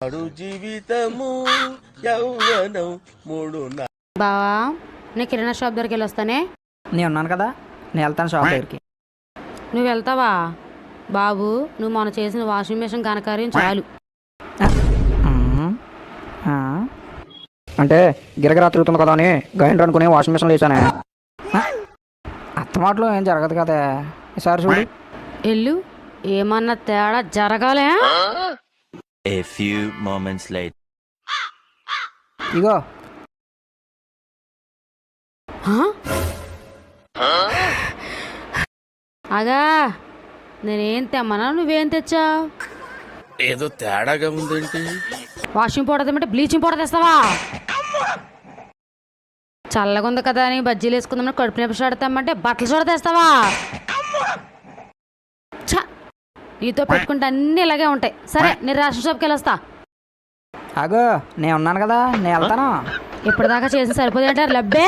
జీవితము యౌవనం మూడు. బావా నేను కిరాణా షాప్ దగ్గరికి వెళ్ళి వస్తానే. నేను ఉన్నాను కదా, నేను వెళ్తాను షాప్ దగ్గరికి. నువ్వు వెళ్తావా బాబు? నువ్వు మొన్న చేసిన వాషింగ్ మిషన్ ఘనకార్యం చాలు. అంటే గిరగిరా తిరుగుతుంది కదా అని గ్రైండర్ అనుకుని వాషింగ్ మిషన్లో వేసానే. అత్తమాటలో ఏం జరగదు కదా, ఈసారి చూడు. ఎల్లు ఏమన్నా తేడా జరగాలే. A few moments later. ఇగో అగా నేనేం తెమ్మన్నా నువ్వేం తెచ్చావు? ఏదో తేడాగా ఉందేంటి? వాషింగ్ పౌడర్ తెమ్మంటే బ్లీచింగ్ పౌడర్ తెస్తావా? చల్లగా ఉంది కదా అని బజ్జీలు వేసుకుందామని కడుపు నొప్పి సోడా తెమ్మంటే బట్టల సోడా తెస్తావా? నీతో పెట్టుకుంటే అన్నీ ఇలాగే ఉంటాయి. సరే నేను రేషన్ షాప్కి వెళ్ళొస్తా. అగో నేను ఉన్నాను కదా, నేను వెళ్తాను. ఇప్పటిదాకా చేసి సరిపోదు అంటారు లబ్బే.